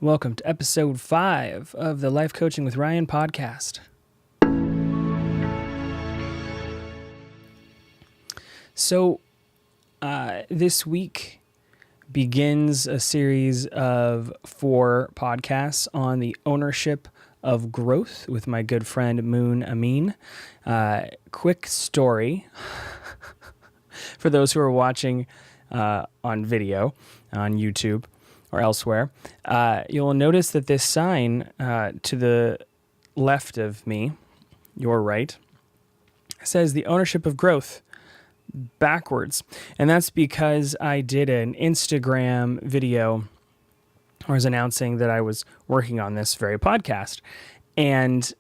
Welcome to episode 5 of the Life Coaching with Ryan podcast. So, this week begins a series of 4 podcasts on the ownership of growth with my good friend Moon Ameen. Quick story for those who are watching on video on YouTube or elsewhere. You'll notice that this sign to the left of me, your right, says the ownership of growth backwards. And that's because I did an Instagram video where I was announcing that I was working on this very podcast. And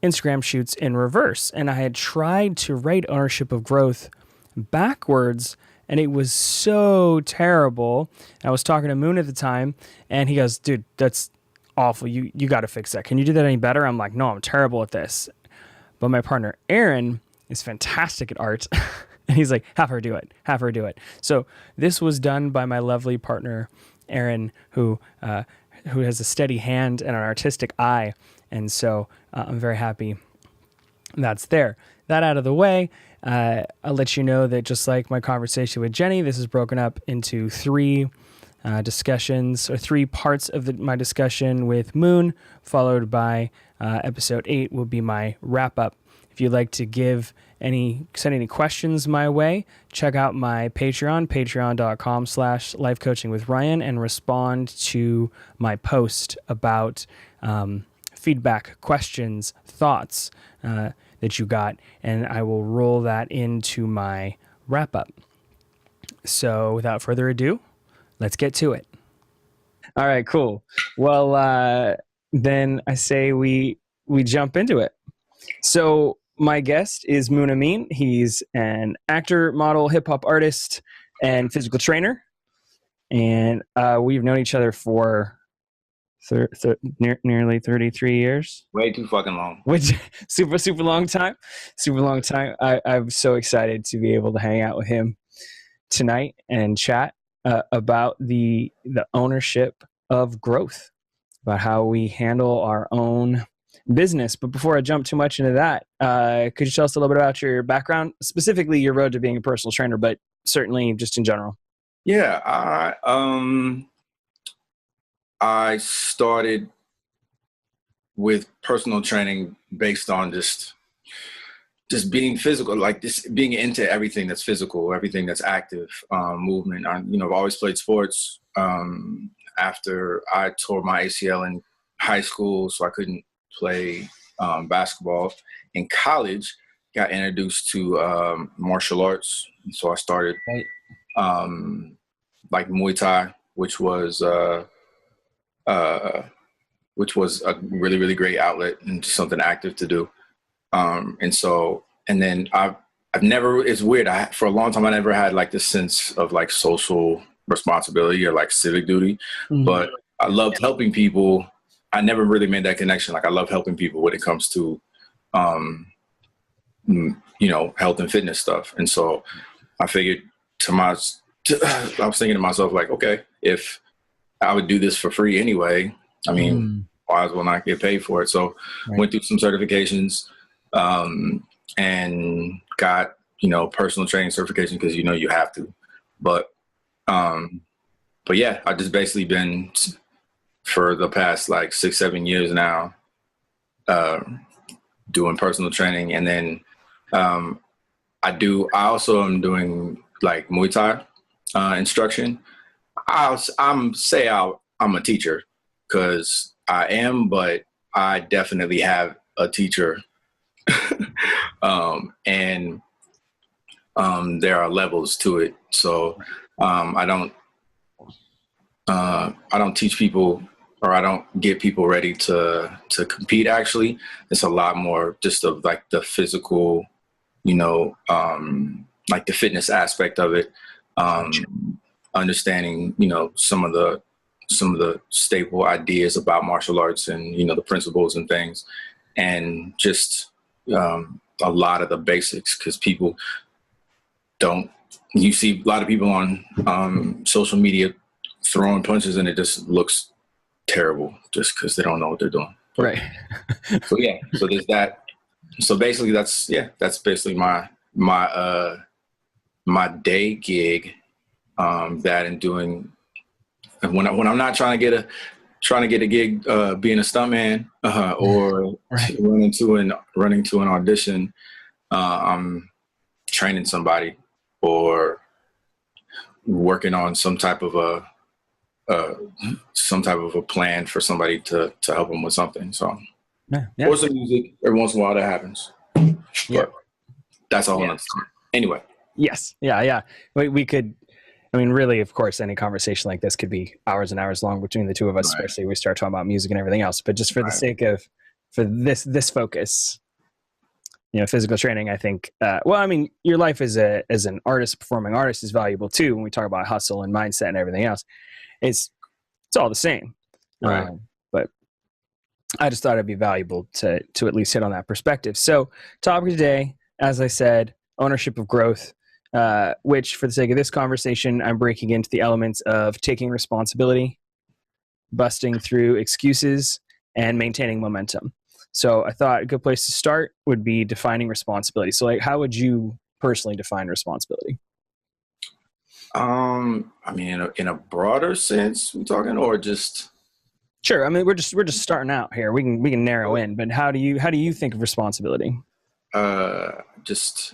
Instagram shoots in reverse. And I had tried to write ownership of growth backwards, and it was so terrible. I was talking to Moon at the time, and he goes, dude, that's awful. You got to fix that. Can you do that any better? I'm like, no, I'm terrible at this. But my partner, Aaron, is fantastic at art. And he's like, have her do it. So this was done by my lovely partner, Aaron, who has a steady hand and an artistic eye. And so I'm very happy that's there. That out of the way, I'll let you know that just like my conversation with Jenny, this is broken up into 3 discussions, or 3 parts of my discussion with Moon, followed by episode 8 will be my wrap up. If you'd like to send any questions my way, check out my Patreon, patreon.com/lifecoachingwithryan, and respond to my post about feedback, questions, thoughts that you got, and I will roll that into my wrap up. So without further ado, let's get to it. All right, cool. Well, then I say we jump into it. So my guest is Moon Ameen. He's an actor, model, hip-hop artist, and physical trainer. And we've known each other for nearly 33 years. Way too fucking long. Which super long time. I'm so excited to be able to hang out with him tonight and chat about the ownership of growth, about how we handle our own business. But before I jump too much into that, could you tell us a little bit about your background, specifically your road to being a personal trainer, but certainly just in general? Yeah, I started with personal training based on just being physical, like just being into everything that's physical, everything that's active, movement. I've always played sports. After I tore my ACL in high school, so I couldn't play basketball. In college, got introduced to martial arts, and so I started like Muay Thai, which was a really, really great outlet and something active to do. And then I've never, it's weird. For a long time, I never had like this sense of like social responsibility or like civic duty, but I loved helping people. I never really made that connection. Like I love helping people when it comes to, health and fitness stuff. And so I figured I was thinking to myself, like, okay, if I would do this for free anyway, I mean, why as well not get paid for it? So went through some certifications, and got, personal training certification because, you have to, but yeah, I just basically been for the past like 6-7 years now, doing personal training. And then, I also am doing like Muay Thai, instruction. I'm a teacher because I am, but I definitely have a teacher. And there are levels to it. So I don't teach people, or I don't get people ready to compete. Actually, it's a lot more just of like the physical, like the fitness aspect of it, understanding, some of the staple ideas about martial arts and, the principles and things, and just a lot of the basics, because people you see a lot of people on social media throwing punches and it just looks terrible just because they don't know what they're doing. But, Right. so yeah, so there's that. So basically, that's basically my day gig. That and doing when I'm not trying to get a gig, being a stuntman, or Right. running to an audition. I'm training somebody or working on some type of a plan for somebody to help them with something. So, Yeah. or some music every once in a while that happens, Yeah. but that's a whole Yeah. nother story. Anyway. Yes. Yeah. Yeah. We could, I mean, really, of course, any conversation like this could be hours and hours long between the two of us, Right. especially if we start talking about music and everything else. But just for the sake of, for this focus, physical training, I think, well, I mean, your life as an artist, performing artist is valuable too. When we talk about hustle and mindset and everything else, it's all the same. Right. But I just thought it'd be valuable to at least hit on that perspective. So topic today, as I said, ownership of growth, which for the sake of this conversation, I'm breaking into the elements of taking responsibility, busting through excuses, and maintaining momentum. So I thought a good place to start would be defining responsibility. So like, how would you personally define responsibility? I mean, in a broader sense, we talking, or just? Sure. I mean, we're just starting out here. We can narrow in, but how do you think of responsibility? Just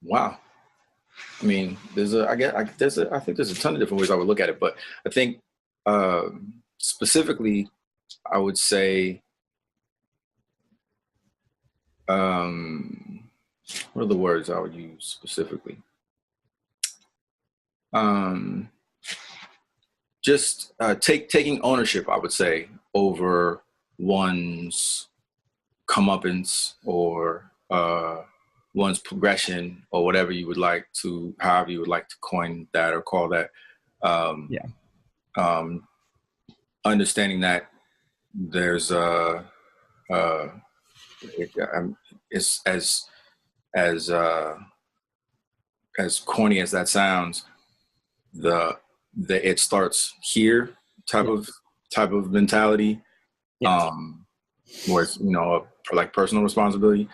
wow. I mean, I think there's a ton of different ways I would look at it, but I think specifically, I would say, what are the words I would use specifically? Just taking ownership, I would say, over one's comeuppance or one's progression or whatever you would like to, however you would like to coin that or call that. Understanding that there's it's as corny as that sounds, the it starts here type of mentality. Where it's, like personal responsibility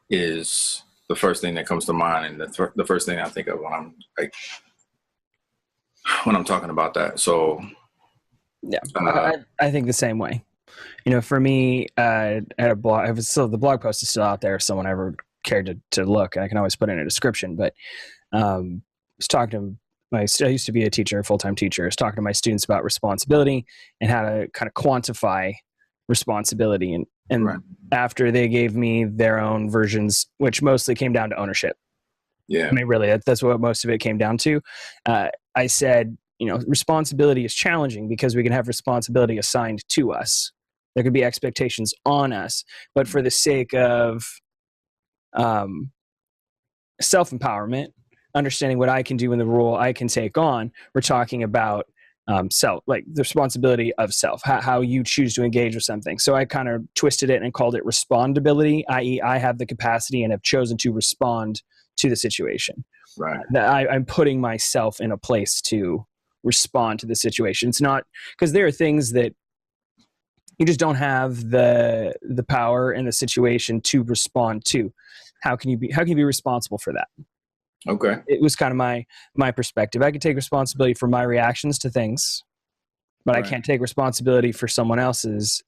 is the first thing that comes to mind, and the first thing I think of when I'm talking about that. So I think the same way. For me, I had a blog. The blog post is still out there if someone ever cared to look, and I can always put in a description. But I was talking to I used to be a teacher, a full-time teacher. I was talking to my students about responsibility and how to kind of quantify responsibility. And right. After they gave me their own versions, which mostly came down to ownership. Yeah. I mean, really, that's what most of it came down to. I said, responsibility is challenging because we can have responsibility assigned to us. There could be expectations on us, but for the sake of self-empowerment, understanding what I can do and the role I can take on, we're talking about self, like the responsibility of self, how you choose to engage with something. So I kind of twisted it and called it respondability, i.e. I have the capacity and have chosen to respond to the situation. Right. I'm putting myself in a place to respond to the situation. It's not because there are things that you just don't have the power in the situation to respond to. How can you be responsible for that? Okay. It was kind of my perspective. I could take responsibility for my reactions to things, but I can't take responsibility for someone else's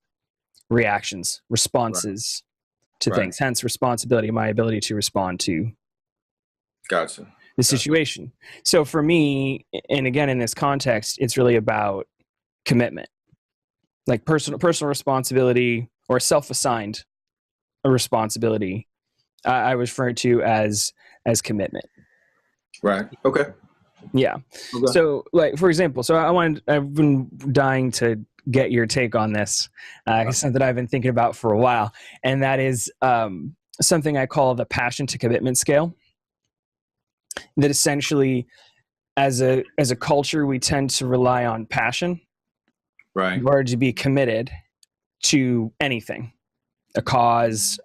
responses to things. Hence, responsibility, my ability to respond to the situation. So for me, and again, in this context, it's really about commitment, like personal responsibility or self-assigned responsibility. I was referred to as commitment. Right. Okay. Yeah. Okay. So, like, for example, I've been dying to get your take on this. It's something that I've been thinking about for a while, and that is something I call the passion to commitment scale. That essentially, as a culture, we tend to rely on passion, right, in order to be committed to anything, a cause.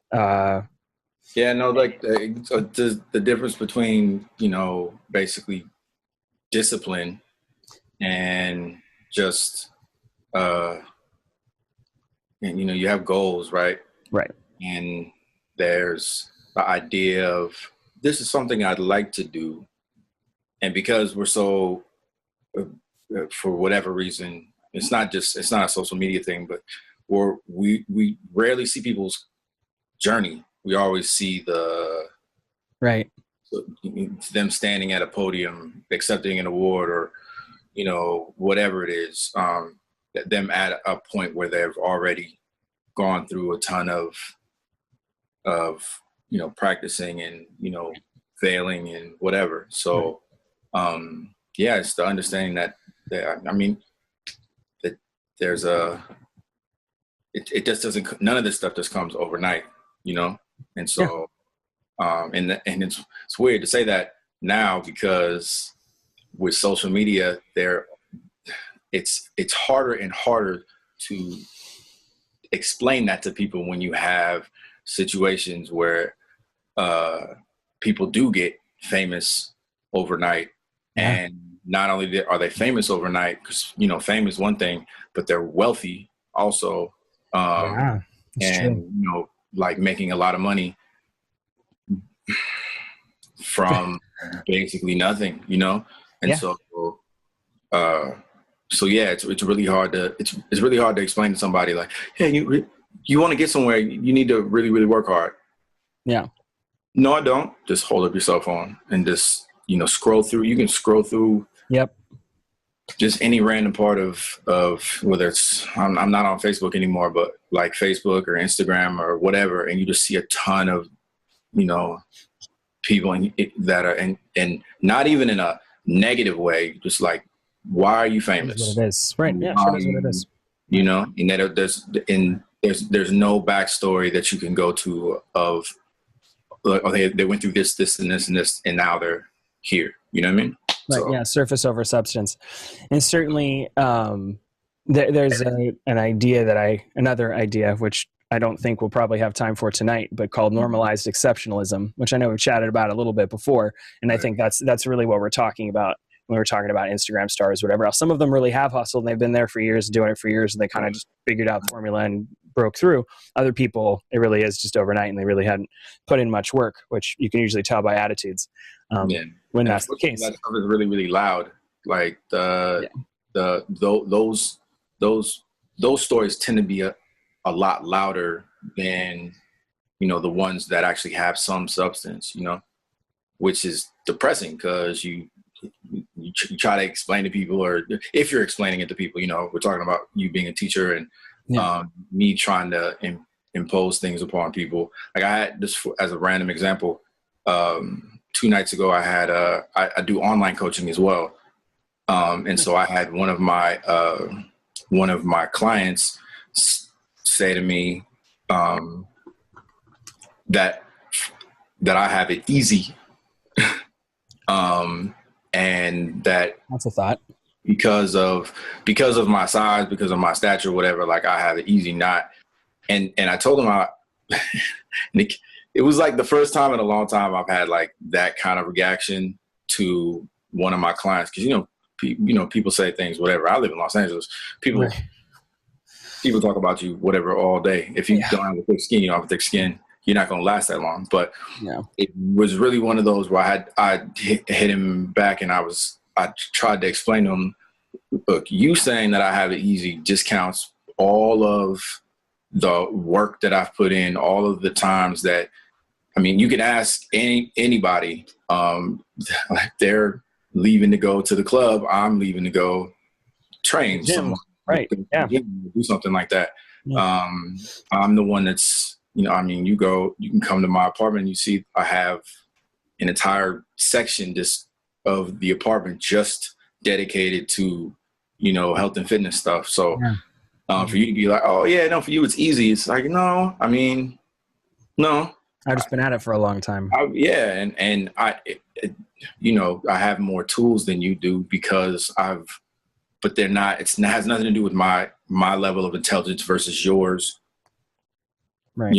Yeah, no, like the difference between, basically discipline and just, uh, and you have goals, right? Right. And there's the idea of this is something I'd like to do. And because we're so, for whatever reason, it's not a social media thing, but we rarely see people's journey. We always see Right. them standing at a podium, accepting an award, or whatever it is. Them at a point where they've already gone through a ton of practicing and failing and whatever. So yeah, it's the understanding that I mean that there's it just doesn't, none of this stuff just comes overnight, and Yeah. so and it's weird to say that now, because with social media it's harder and harder to explain that to people when you have situations where people do get famous overnight. Yeah. And not only are they famous overnight, because fame is one thing, but they're wealthy also, Yeah. It's and true. like making a lot of money from basically nothing, and Yeah. uh so yeah, it's really hard to it's really hard to explain to somebody like, hey, you want to get somewhere, you need to really, really work hard. Yeah. No, I don't. Just hold up your cell phone and just scroll through. You can scroll through Yep. just any random part of whether it's I'm not on Facebook anymore, but like Facebook or Instagram or whatever, and you just see a ton of people that are and not even in a negative way, just like, why are you It is what famous? it is. Right. Yeah. Why Sure are is what it is. Right. and that there's no backstory that you can go to of like, oh, they went through this and this and this, and now they're here. You know what I mean? Right. So Yeah. Surface over substance. And certainly there's another idea, which I don't think we'll probably have time for tonight, but called normalized exceptionalism, which I know we've chatted about a little bit before. And I think that's really what we're talking about when we're talking about Instagram stars, whatever else. Some of them really have hustled and they've been there for years, doing it for years, and they kind of just figured out the formula and broke through. Other people, it really is just overnight and they really hadn't put in much work, which you can usually tell by attitudes yeah, when and that's the unfortunately, case. that stuff is really, really loud. Like Yeah. those stories tend to be a lot louder than the ones that actually have some substance. Which is depressing, because you try to explain to people, or if you're explaining it to people, we're talking about you being a teacher and Yeah. me trying to impose things upon people. Like I had this as a random example. 2 nights ago, I had I do online coaching as well, and so I had one of my clients say to me that I have it easy, and that That's a thought. because of my size, because of my stature, whatever, like I have it easy, not. And I told him it was like the first time in a long time I've had like that kind of reaction to one of my clients, because people say things, whatever. I live in Los Angeles. People Right. people talk about you whatever all day. If you Yeah. don't have a thick skin, you don't have a thick skin, you're not going to last that long. But Yeah. it was really one of those where I hit him back, and I tried to explain to him, look, you saying that I have it easy discounts all of the work that I've put in, all of the times that, I mean, you can ask anybody, they're leaving to go to the club, I'm leaving to go train Gym. someone, Right. Yeah. do something like that. Yeah. I'm the one that's, I mean, you can come to my apartment and you see I have an entire section just of the apartment just dedicated to, health and fitness stuff. So for you to be like, oh yeah, no, for you it's easy. It's like, no, I mean, no. I've just been at it for a long time. Yeah, and I have more tools than you do, because but they're not. It has nothing to do with my level of intelligence versus yours. Right.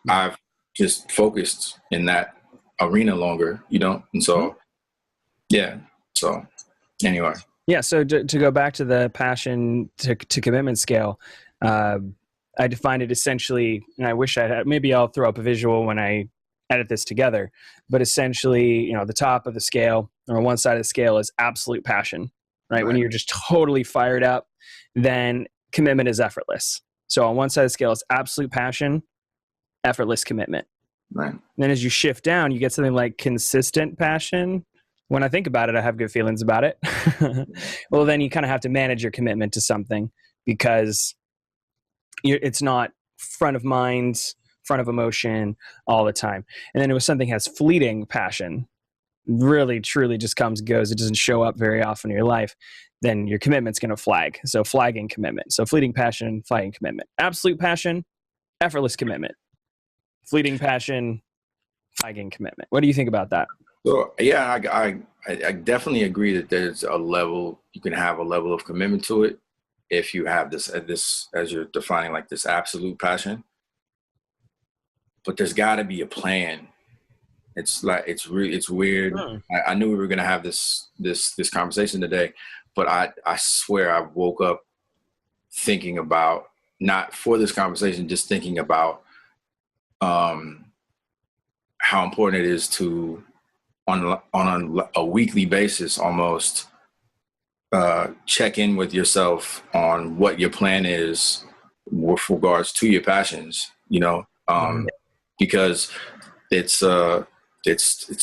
I've just focused in that arena longer, and so yeah. So anyway. Yeah. So to go back to the passion to commitment scale, uh, I defined it essentially, and I wish I had, maybe I'll throw up a visual when I edit this together, but essentially, the top of the scale or one side of the scale is absolute passion, right? When Right. you're just totally fired up, then commitment is effortless. So on one side of the scale is absolute passion, effortless commitment. Right. And then as you shift down, you get something like consistent passion. When I think about it, I have good feelings about it. Well, then you kind of have to manage your commitment to something because it's not front of mind, front of emotion all the time. And then if something has fleeting passion, really truly just comes and goes, it doesn't show up very often in your life, then your commitment's going to flag. So flagging commitment. So fleeting passion, flagging commitment. Absolute passion, effortless commitment. Fleeting passion, flagging commitment. What do you think about that? So yeah, I definitely agree that there's a level, you can have a level of commitment to it if you have this as you're defining, like this absolute passion. But there's got to be a plan. It's like it's weird. Hmm. I knew we were gonna have this conversation today, but I swear I woke up thinking about, not for this conversation, just thinking about um, how important it is to on a weekly basis almost check in with yourself on what your plan is with regards to your passions. Right. Because it's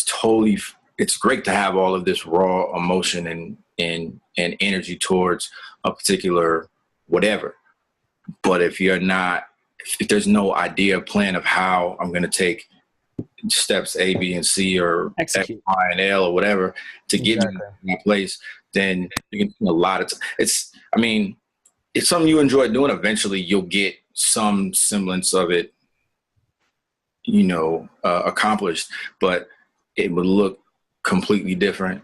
totally, it's great to have all of this raw emotion and energy towards a particular whatever. But if there's no idea plan of how I'm going to take steps A, B, and C, or X, Execute. Y, and L, or whatever to get me Exactly. in that place, then you can a lot of it's. I mean, it's something you enjoy doing. Eventually, you'll get some semblance of it, accomplished. But it would look completely different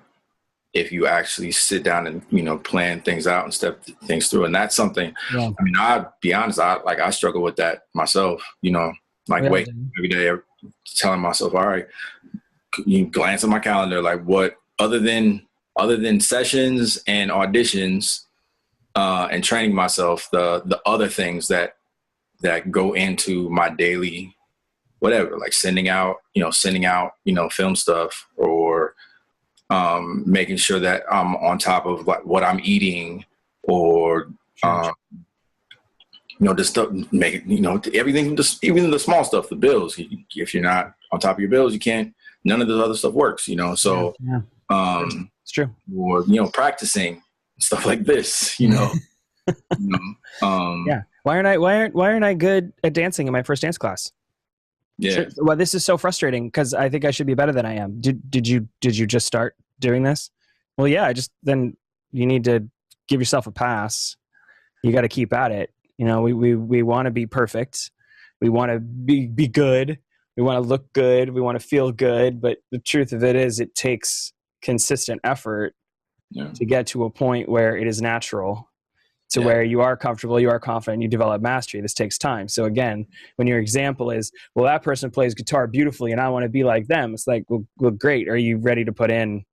if you actually sit down and plan things out and step things through. And that's something. Yeah. I mean, I'll be honest. I struggle with that myself. Like Yeah. wake every day, telling myself, all right, you glance at my calendar, like what other than sessions and auditions, and training myself, the other things that go into my daily whatever, like sending out film stuff, or making sure that I'm on top of like what I'm eating, or Sure. just stuff, make everything, just even the small stuff, the bills. If you're not on top of your bills, you can't. None of the other stuff works. Yeah. So Yeah. It's true. or practicing stuff like this. You know, Yeah. Why aren't I good at dancing in my first dance class? yeah, Sure. Well, this is so frustrating because I think I should be better than I am. Did you just start doing this? Well, yeah. Then you need to give yourself a pass. You got to keep at it. We want to be perfect. We want to be good. We want to look good. We want to feel good. But the truth of it is, it takes consistent effort yeah, to get to a point where it is natural, to yeah, where you are comfortable, you are confident, you develop mastery. This takes time. So again, when your example is, well, that person plays guitar beautifully and I want to be like them, it's like, well, great. Are you ready to put in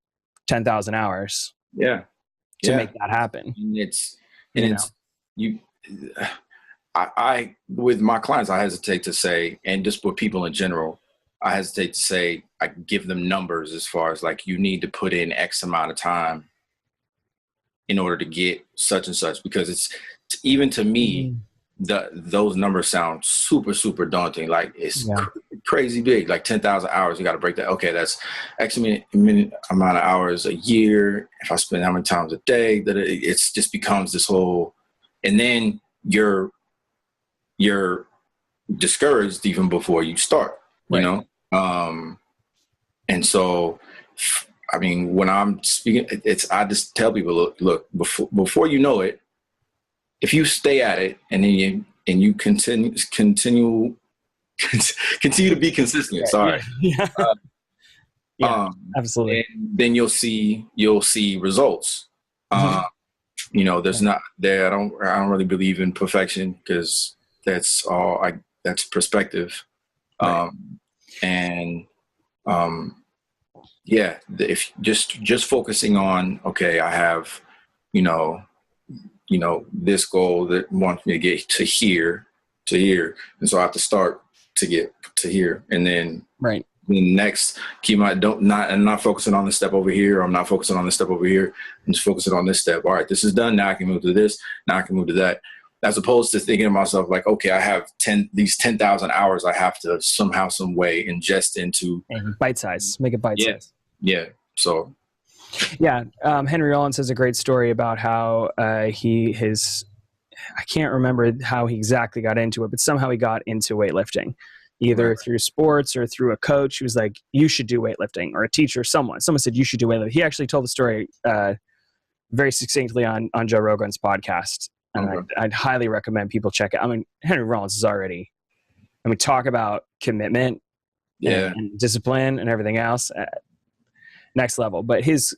10,000 hours yeah, to yeah. make that happen? And it's and You know? it's you. I with my clients, I hesitate to say, and just with people in general, I hesitate to say, I give them numbers as far as like you need to put in X amount of time in order to get such and such, because it's, even to me, Mm. those numbers sound super super daunting. Like it's Yeah. crazy big, like 10,000 hours. You got to break that. Okay, that's X amount of hours a year. If I spend how many times a day, that it's just becomes this whole, and then you're discouraged even before you start. You Right. know, and so I mean, when I'm speaking, I just tell people, look, before you know it, if you stay at it and then you continue continue to be consistent. Right. Yeah. Sorry, Yeah. Yeah. um, Absolutely. and then you'll see results. Mhm. There's Yeah. not there. I don't really believe in perfection, because that's all. That's perspective. Right. And yeah, if just focusing on, okay, I have this goal that wants me to get to here, and so I have to start to get to here, and then Right. the next I'm not focusing on this step over here, or I'm not focusing on this step over here. I'm just focusing on this step. All right, this is done. Now I can move to this. Now I can move to that. As opposed to thinking to myself like, okay, I have 10,000 hours I have to somehow, some way ingest into. And bite size, make it bite size. Yeah. So. Yeah. Henry Rollins has a great story about how I can't remember how he exactly got into it, but somehow he got into weightlifting, either through sports or through a coach who was like, you should do weightlifting, or a teacher, someone said, you should do weightlifting. He actually told the story very succinctly on Joe Rogan's podcast. And I'd highly recommend people check it. I mean, Henry Rollins is already, talk about commitment and discipline and everything else. Next level. But his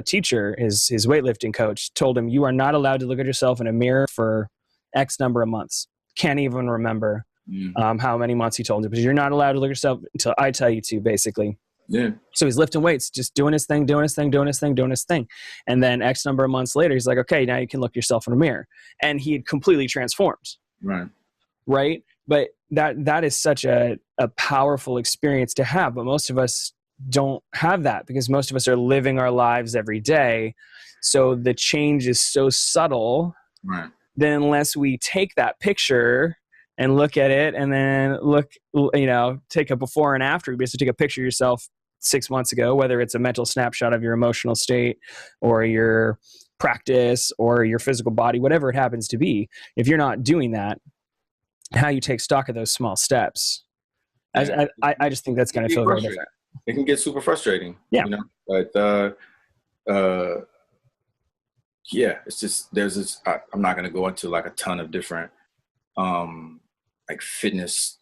teacher, his weightlifting coach, told him, you are not allowed to look at yourself in a mirror for X number of months. Can't even remember how many months he told him, because you're not allowed to look at yourself until I tell you to, basically. Yeah. So he's lifting weights, just doing his thing. And then X number of months later, he's like, okay, now you can look yourself in a mirror. And he had completely transformed. Right. But that is such a powerful experience to have. But most of us don't have that, because most of us are living our lives every day. So the change is so subtle that unless we take that picture and look at it, and then take a before and after, you basically take a picture of yourself 6 months ago, whether it's a mental snapshot of your emotional state or your practice or your physical body, whatever it happens to be. If you're not doing that, how you take stock of those small steps, I just think that's going to feel very different. It can get super frustrating. Yeah. But it's just, there's this, I'm not going to go into like a ton of different, like fitness,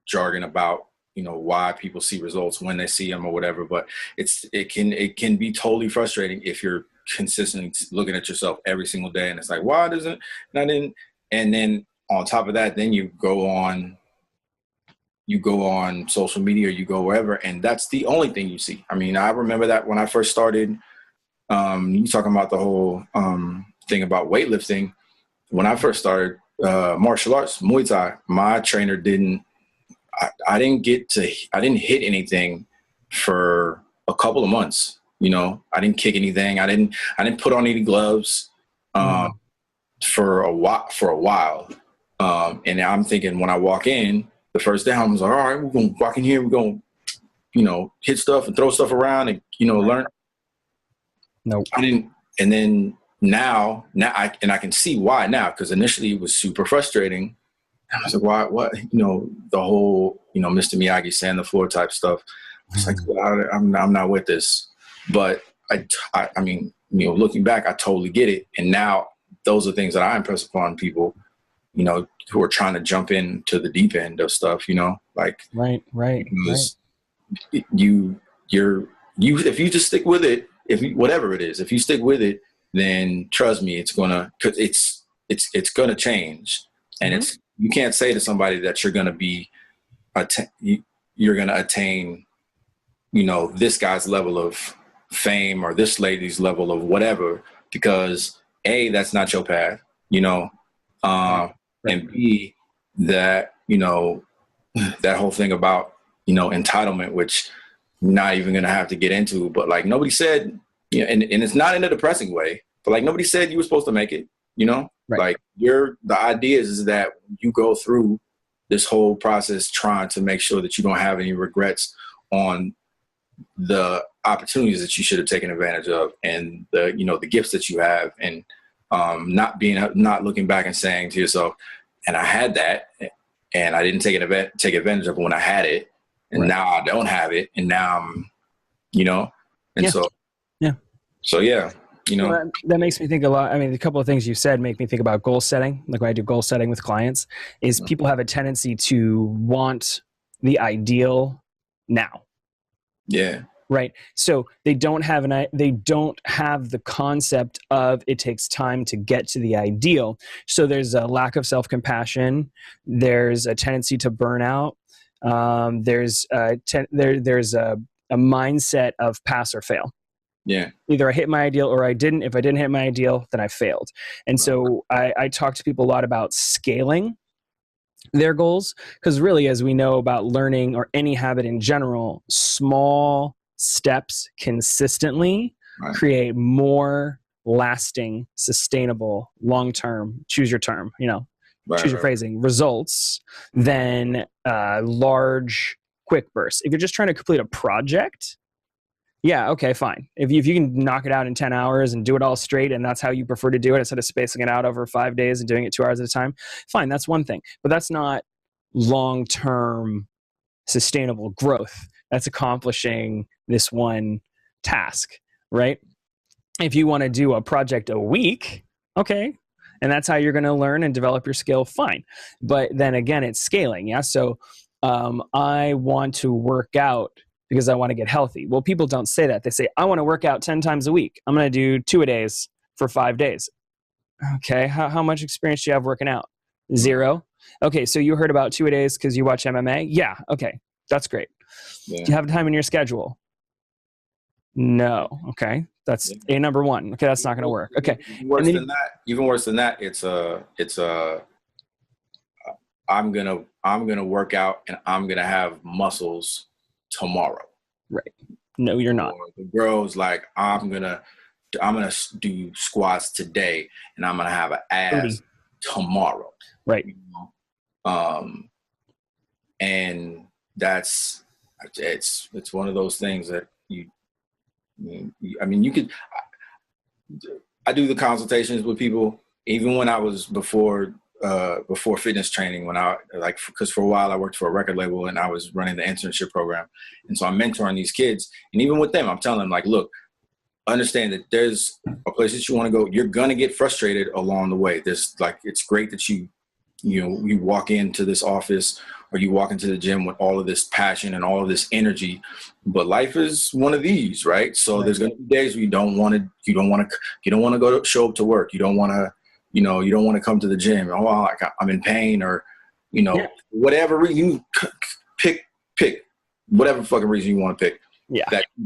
jargon about, why people see results when they see them or whatever, but it can be totally frustrating if you're consistently looking at yourself every single day. And it's like, why doesn't, and then on top of that, then you go on social media, or you go wherever, and that's the only thing you see. I mean, I remember that when I first started, you talking about the whole thing about weightlifting. When I first started martial arts, Muay Thai, my trainer I didn't hit anything for a couple of months. I didn't kick anything. I didn't put on any gloves for a while. And I'm thinking, when I walk in the first day, I was like, all right, we're going to walk in here. We're going to, hit stuff and throw stuff around and, learn. No, I didn't. And then now I can see why now, because initially it was super frustrating. I was like, why, what, the whole, Mr. Miyagi sand the floor type stuff. I was like, well, I'm not with this. But I mean, looking back, I totally get it. And now those are things that I impress upon people, who are trying to jump into the deep end of stuff, like. Right. If you just stick with it, whatever it is, if you stick with it, then trust me, it's gonna change. And you can't say to somebody that you're gonna attain, this guy's level of fame or this lady's level of whatever, because A, that's not your path, and B, that, that whole thing about, entitlement, which I'm not even going to have to get into, but like nobody said, and it's not in a depressing way, but like nobody said you were supposed to make it, like the idea is that you go through this whole process trying to make sure that you don't have any regrets on the opportunities that you should have taken advantage of, and the gifts that you have, and not looking back and saying to yourself, and I had that and I didn't take advantage of it when I had it, and now I don't have it, and now I'm, Well, that makes me think a lot. I mean, a couple of things you said make me think about goal setting. Like when I do goal setting with clients, is people have a tendency to want the ideal now. Yeah. Right. So they don't have the concept of it takes time to get to the ideal. So there's a lack of self-compassion. There's a tendency to burn out. There's a mindset of pass or fail. Yeah. Either I hit my ideal or I didn't. If I didn't hit my ideal, then I failed. And so I talk to people a lot about scaling their goals, because really, as we know about learning or any habit in general, small steps consistently Right. create more lasting, sustainable, long-term, choose your term, choose your phrasing, results than large quick bursts. If you're just trying to complete a project, yeah, okay, fine. If you can knock it out in 10 hours and do it all straight, and that's how you prefer to do it instead of spacing it out over 5 days and doing it 2 hours at a time, fine, that's one thing. But that's not long-term sustainable growth. That's accomplishing this one task, right? If you want to do a project a week, okay, and that's how you're going to learn and develop your skill, fine. But then again, it's scaling, yeah? So I want to work out because I want to get healthy. Well, people don't say that. They say, I want to work out 10 times a week. I'm going to do 2-a-days for 5 days. Okay, how much experience do you have working out? 0. Okay, so you heard about 2-a-days because you watch MMA? Yeah, okay, that's great. Yeah. Do you have time in your schedule? No. Okay, that's a number one. Okay, that's not going to work. Okay, Even worse than that, it's I'm gonna work out and I'm gonna have muscles tomorrow. Right. No, you're not. Or the girl's like, I'm gonna do squats today and I'm gonna have an ass tomorrow. Right. And it's one of those things that I do the consultations with people even when I was before fitness training, because for a while I worked for a record label and I was running the internship program. And so I'm mentoring these kids. And even with them, I'm telling them, like, look, understand that there's a place that you want to go. You're going to get frustrated along the way. It's great that you walk into this office or you walk into the gym with all of this passion and all of this energy, but life is one of these, right? So there's going to be days where you don't want to show up to work. You don't want to, you don't want to come to the gym. Oh, I'm in pain, or, whatever reason you pick whatever fucking reason you want to pick. Yeah. That you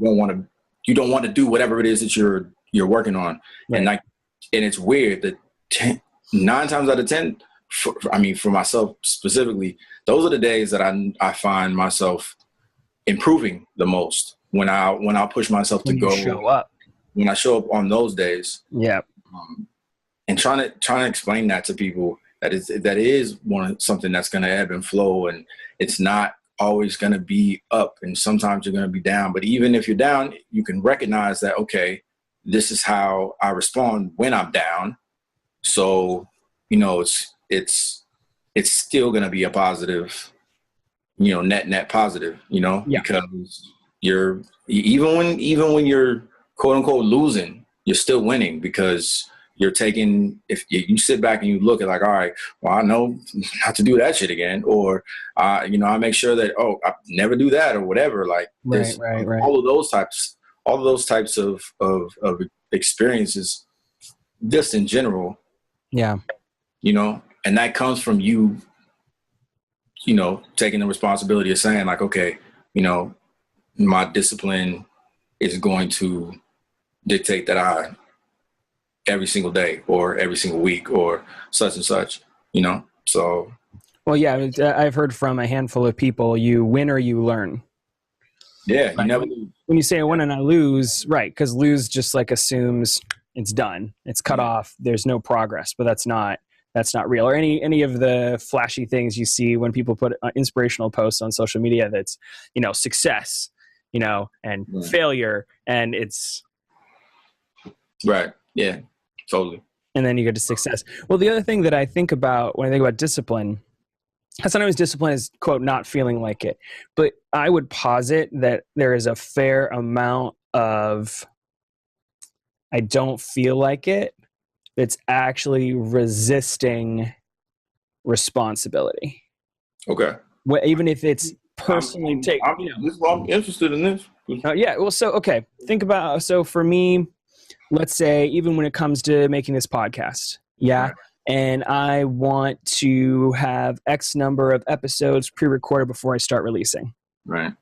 don't want to do whatever it is that you're working on. Right. And it's weird that 9 times out of 10, for myself specifically, those are the days that I find myself improving the most when I push myself to go show up. When I show up on those days. Yeah. And trying to explain that to people that is something that's going to ebb and flow, and it's not always going to be up, and sometimes you're going to be down. But even if you're down, you can recognize that, okay, this is how I respond when I'm down. So, it's still going to be a positive, net positive, because you're even when you're quote unquote losing, you're still winning, because you're taking, if you sit back and you look at, like, all right, well, I know not to do that shit again, or I make sure that, I never do that, or whatever. Like, right. all of those types of experiences, just in general. Yeah. And that comes from you taking the responsibility of saying, like, okay, my discipline is going to dictate that every single day or every single week or such and such, so. Well, yeah, I've heard from a handful of people, you win or you learn. Yeah, you never lose. When you say I win and I lose, right, because lose just like assumes it's done, it's cut off, there's no progress, but that's not real. Or any of the flashy things you see when people put inspirational posts on social media, that's, success, and failure, and it's right. Yeah, totally. And then you get to success. Well, the other thing that I think about when I think about discipline, sometimes discipline is, quote, not feeling like it. But I would posit that there is a fair amount of I don't feel like it that's actually resisting responsibility. Okay. Even if it's personally I'm interested in this. Yeah. Well, so, okay. Think about, so for me, let's say, even when it comes to making this podcast, right, and I want to have X number of episodes pre-recorded before I start releasing. Right.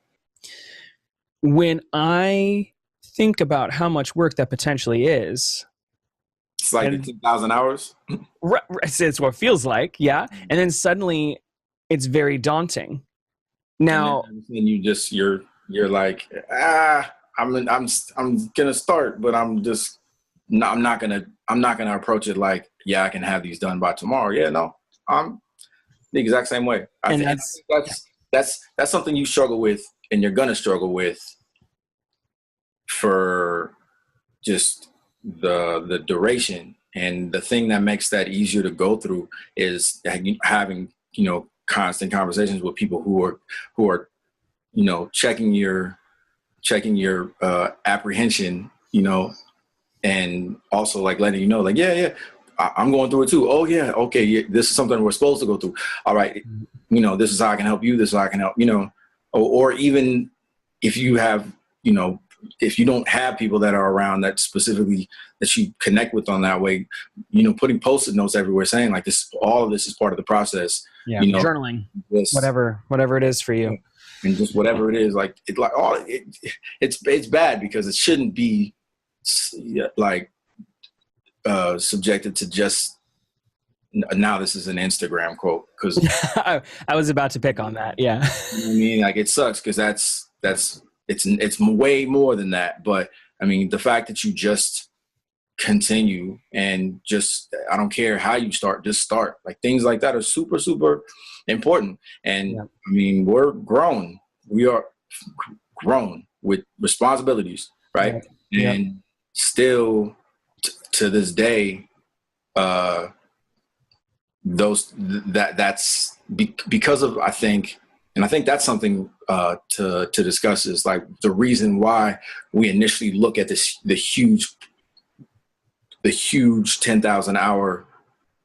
When I think about how much work that potentially is, It's like the and 10,000 hours. it's what it feels like, yeah. And then suddenly it's very daunting. And then Now, you're like, I'm gonna start, but I'm not gonna approach it like, yeah, I can have these done by tomorrow. Yeah, no, I'm the exact same way. I and think that's something you struggle with, and you're gonna struggle with for just the duration. And the thing that makes that easier to go through is having constant conversations with people who are checking your apprehension, and also like letting you know, like, yeah, I'm going through it too. Oh yeah, okay, yeah, this is something we're supposed to go through. All right, this is how I can help you. This is how I can help, or even if you have, if you don't have people that are around that specifically that you connect with on that way, putting post-it notes everywhere saying like this, all of this is part of the process. yeah, journaling, this, whatever it is for you. and just whatever it is, like it's bad because it shouldn't be like subjected to just now. This is an Instagram quote because I was about to pick on that. Yeah, you know what I mean, like it sucks because it's way more than that. But I mean, the fact that you just continue and just, I don't care how you start, just start. Like things like that are super, super important. And yeah. I mean, we're grown. We are grown with responsibilities, right? Yeah. And still to this day, that's because of, I think that's something to discuss is like the reason why we initially look at the huge 10,000 hour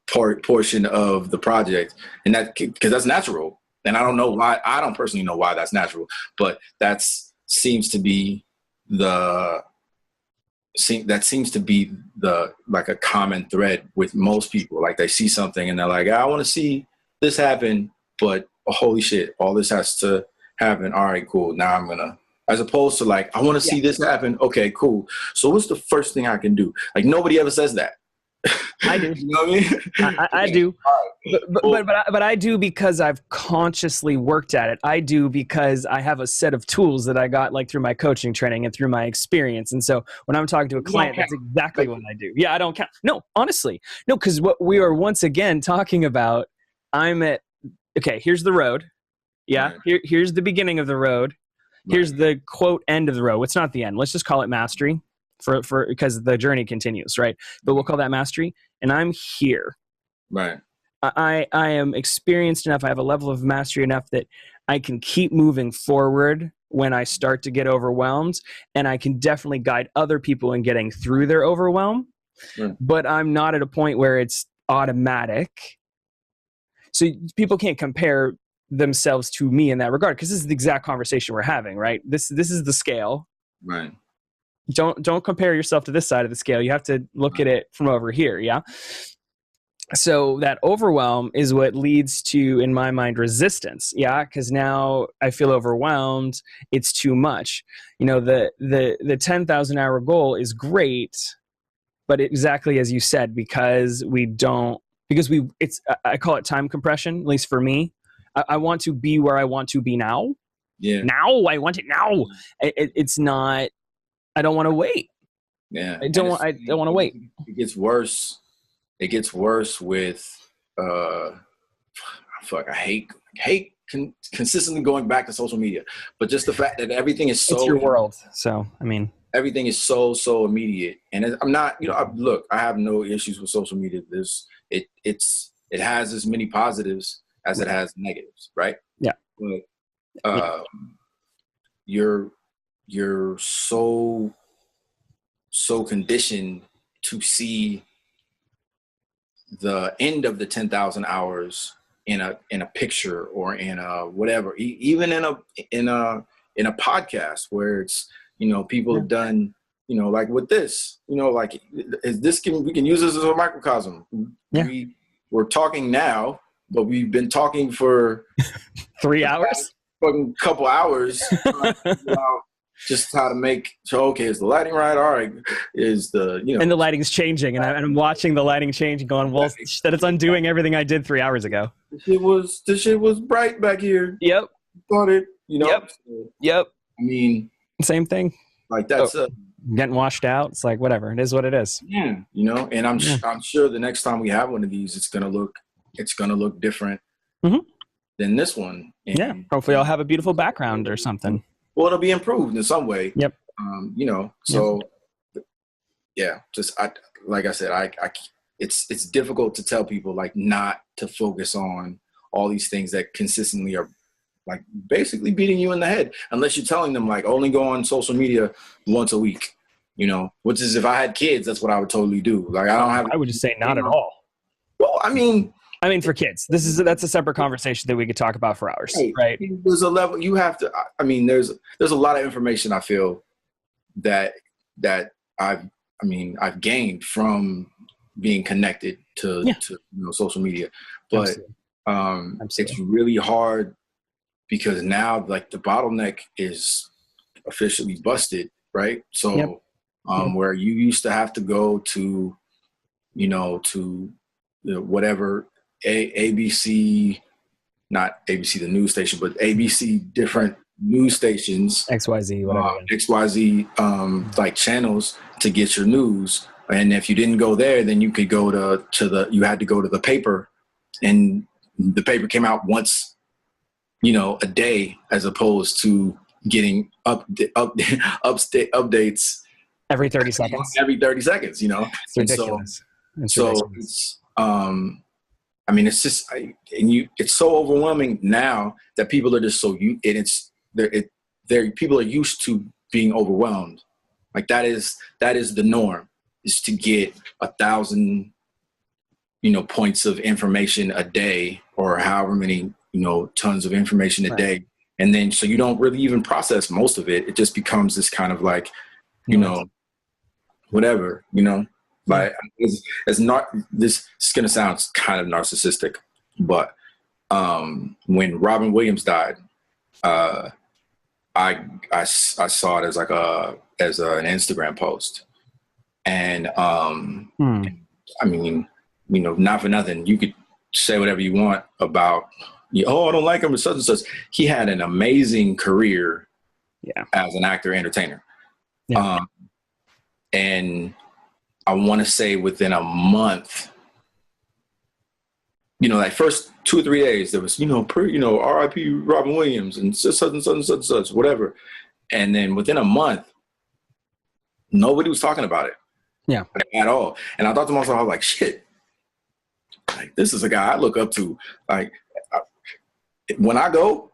portion of the project, and that because that's natural. And I don't know why. I don't personally know why that's natural, but that seems to be the like a common thread with most people. Like they see something and they're like, I want to see this happen, but holy shit, all this has to happen. All right, cool. Now I'm gonna, as opposed to like, I want to see this happen. Okay, cool. So what's the first thing I can do? Like nobody ever says that. I do. You know what I mean? I do. But I do because I've consciously worked at it. I do because I have a set of tools that I got like through my coaching training and through my experience. And so when I'm talking to a client, that's exactly what I do. Yeah, I don't count. No, honestly. No, because what we are once again talking about, okay, here's the road. Yeah, right. Here's the beginning of the road. Right. Here's the quote end of the road. It's not the end. Let's just call it mastery. For because the journey continues, right? But we'll call that mastery. And I'm here. Right. I am experienced enough. I have a level of mastery enough that I can keep moving forward when I start to get overwhelmed, and I can definitely guide other people in getting through their overwhelm. Right. But I'm not at a point where it's automatic. So people can't compare themselves to me in that regard, because this is the exact conversation we're having, right? This is the scale. Right. Don't compare yourself to this side of the scale. You have to look at it from over here, yeah? So that overwhelm is what leads to, in my mind, resistance, yeah? Because now I feel overwhelmed. It's too much. The 10,000 hour goal is great, but exactly as you said, because I call it time compression, at least for me. I want to be where I want to be now. Yeah. Now, I want it now. It's not... I don't want to wait. Yeah. I don't want to wait. It gets worse. It gets worse with, I hate consistently going back to social media, but just the fact that everything is so. It's your world. So, I mean. Everything is so immediate. And I'm not, I have no issues with social media. It has as many positives as it has negatives, right? Yeah. But you're so conditioned to see the end of the 10,000 hours in a picture or in a whatever, even in a podcast where it's, people have done, like with this, like we can use this as a microcosm. Yeah. We're talking now, but we've been talking for 3 hours. Fucking couple hours about just how to make, so, okay, is the lighting right? All right. Is the, And the lighting's changing, and I'm watching the lighting change and going, well, that it's undoing everything I did 3 hours ago. the shit was bright back here. Yep. Thought it, Yep. So, Yep. I mean, same thing. Like that's getting washed out. It's like, whatever. It is what it is. Yeah. And I'm sure the next time we have one of these, it's going to look different than this one. And, hopefully I'll have a beautiful background or something. Well, it'll be improved in some way. Yep. So just like I said, it's difficult to tell people like not to focus on all these things that consistently are like basically beating you in the head, unless you're telling them like only go on social media once a week, which is, if I had kids, that's what I would totally do. Like I would just say not at all. Well, I mean, for kids, that's a separate conversation that we could talk about for hours, right? There's a level you have to. I mean, there's a lot of information I feel that I've gained from being connected to social media, but it's really hard because now like the bottleneck is officially busted, right? So where you used to have to go to, whatever. ABC, not ABC the news station, but ABC different news stations, XYZ, whatever. XYZ like channels to get your news. And if you didn't go there, then you could go you had to go to the paper, and the paper came out once, a day, as opposed to getting updates every 30 seconds. Every 30 seconds, It's ridiculous. It's just, it's so overwhelming now that people are just people are used to being overwhelmed. Like that is the norm, is to get 1,000, points of information a day, or however many, tons of information a day. And then, so you don't really even process most of it. It just becomes this kind of like, whatever, like it's not, this is going to sound kind of narcissistic, but when Robin Williams died, I saw it as like an Instagram post, and I mean, not for nothing, you could say whatever you want about, I don't like him or such and such. He had an amazing career, as an actor, entertainer, and I want to say within a month, like first 2 or 3 days, there was, R.I.P. Robin Williams and such and such and such and such, whatever. And then within a month, nobody was talking about it. Yeah. At all. And I thought to myself, I was like, shit, like this is a guy I look up to. Like when I go,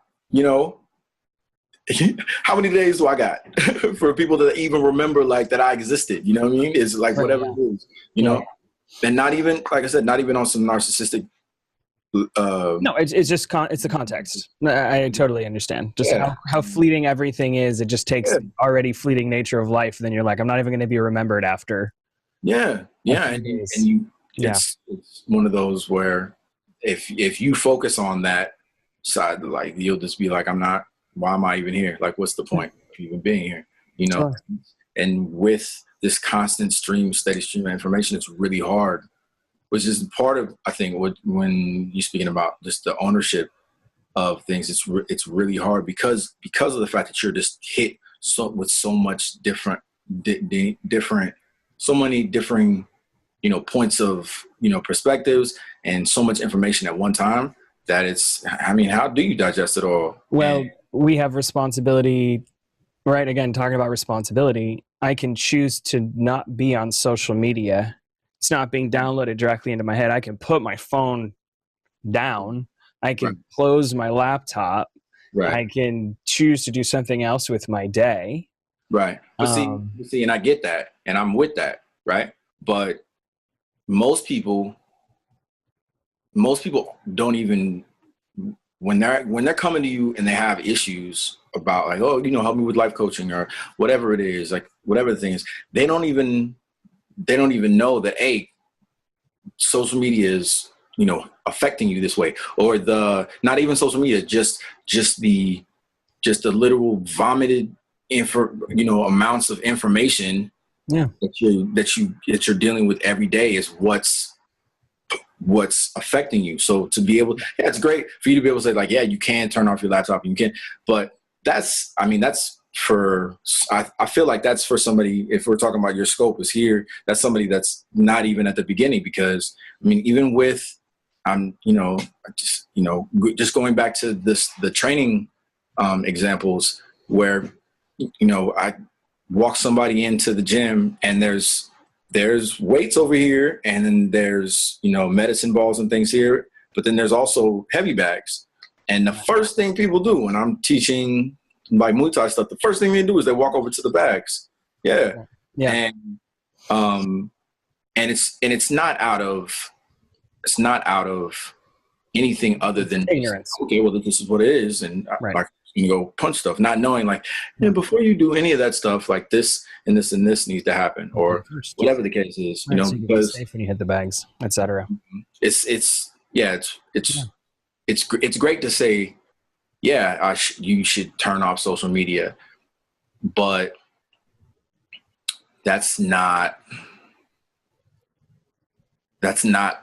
how many days do I got for people to even remember like that I existed? You know what I mean? It's like whatever it is, and not even, like I said, not even on some narcissistic. No, it's just it's the context. I totally understand. Just how fleeting everything is. It just takes already fleeting nature of life. Then you're like, I'm not even going to be remembered after. Yeah. It's one of those where if you focus on that side, like you'll just be like, why am I even here? Like, what's the point of even being here? Sure. And with this constant steady stream of information, it's really hard, which is part of, I think, when you're speaking about just the ownership of things, it's really hard because of the fact that you're just hit with so much so many differing, points of, perspectives, and so much information at one time that how do you digest it all? Well, we have responsibility, right? Again, talking about responsibility, I can choose to not be on social media. It's not being downloaded directly into my head. I can put my phone down. I can close my laptop. Right. I can choose to do something else with my day. Right. But see, and I get that, and I'm with that, right? But most people don't even, when they're coming to you and they have issues about like, help me with life coaching or whatever it is, like whatever the thing is, they don't even know that social media is, affecting you this way, or not even social media, just the literal vomited amounts of information Yeah. that you're dealing with every day is what's affecting you. So to be able, yeah, it's great for you to be able to say like, yeah, you can turn off your laptop, you can, but that's for, I feel like that's for somebody, if we're talking about your scope is here, that's somebody that's not even at the beginning, because I mean, even with, just going back to the training examples where, I walk somebody into the gym and there's weights over here, and then there's, medicine balls and things here, but then there's also heavy bags. And the first thing people do when I'm teaching like Muay Thai stuff, the first thing they do is they walk over to the bags. Yeah. Yeah. And it's not out of anything other than ignorance. Okay, well, this is what it is. And right. Like, you go punch stuff, not knowing like, before you do any of that stuff, like this and this and this needs to happen, or whatever the case is, right, so you because safe when you hit the bags, etc. It's great to say, yeah, you should turn off social media, but that's not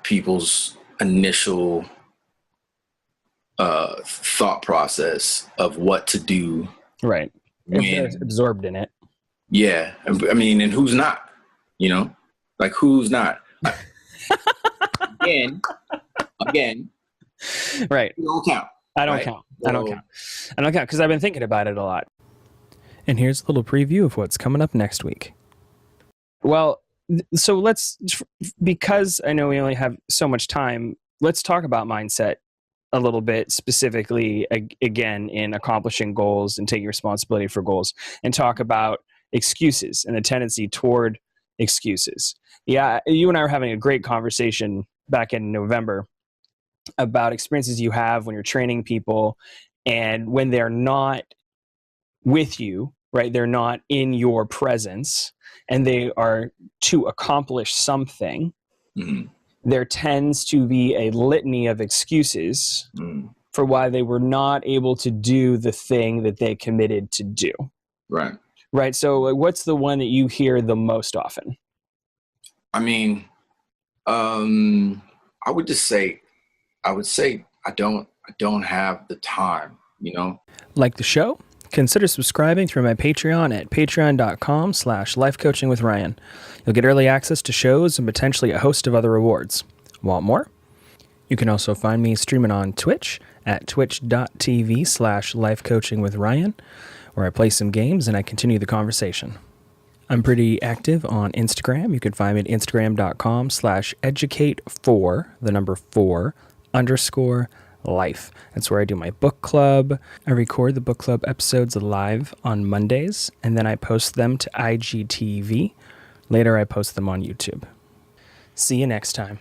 people's initial thought process of what to do. Right. When they're absorbed in it. Yeah. I mean, and who's not, like who's not? again, right. You don't count. I don't count because I've been thinking about it a lot. And here's a little preview of what's coming up next week. Well, so because I know we only have so much time, let's talk about mindset a little bit specifically, again, in accomplishing goals and taking responsibility for goals, and talk about excuses and the tendency toward excuses. Yeah, you and I were having a great conversation back in November about experiences you have when you're training people and when they're not with you, right? They're not in your presence and they are to accomplish something. Mm-hmm. There tends to be a litany of excuses for why they were not able to do the thing that they committed to do. Right. Right. So what's the one that you hear the most often? I mean, I would say I don't have the time, Like the show? Consider subscribing through my Patreon at patreon.com/lifecoachingwithryan. You'll get early access to shows and potentially a host of other rewards. Want more? You can also find me streaming on Twitch at twitch.tv/lifecoachingwithryan, where I play some games and I continue the conversation. I'm pretty active on Instagram. You can find me at instagram.com/educate4_life. That's where I do my book club. I record the book club episodes live on Mondays, and then I post them to IGTV. Later, I post them on YouTube. See you next time.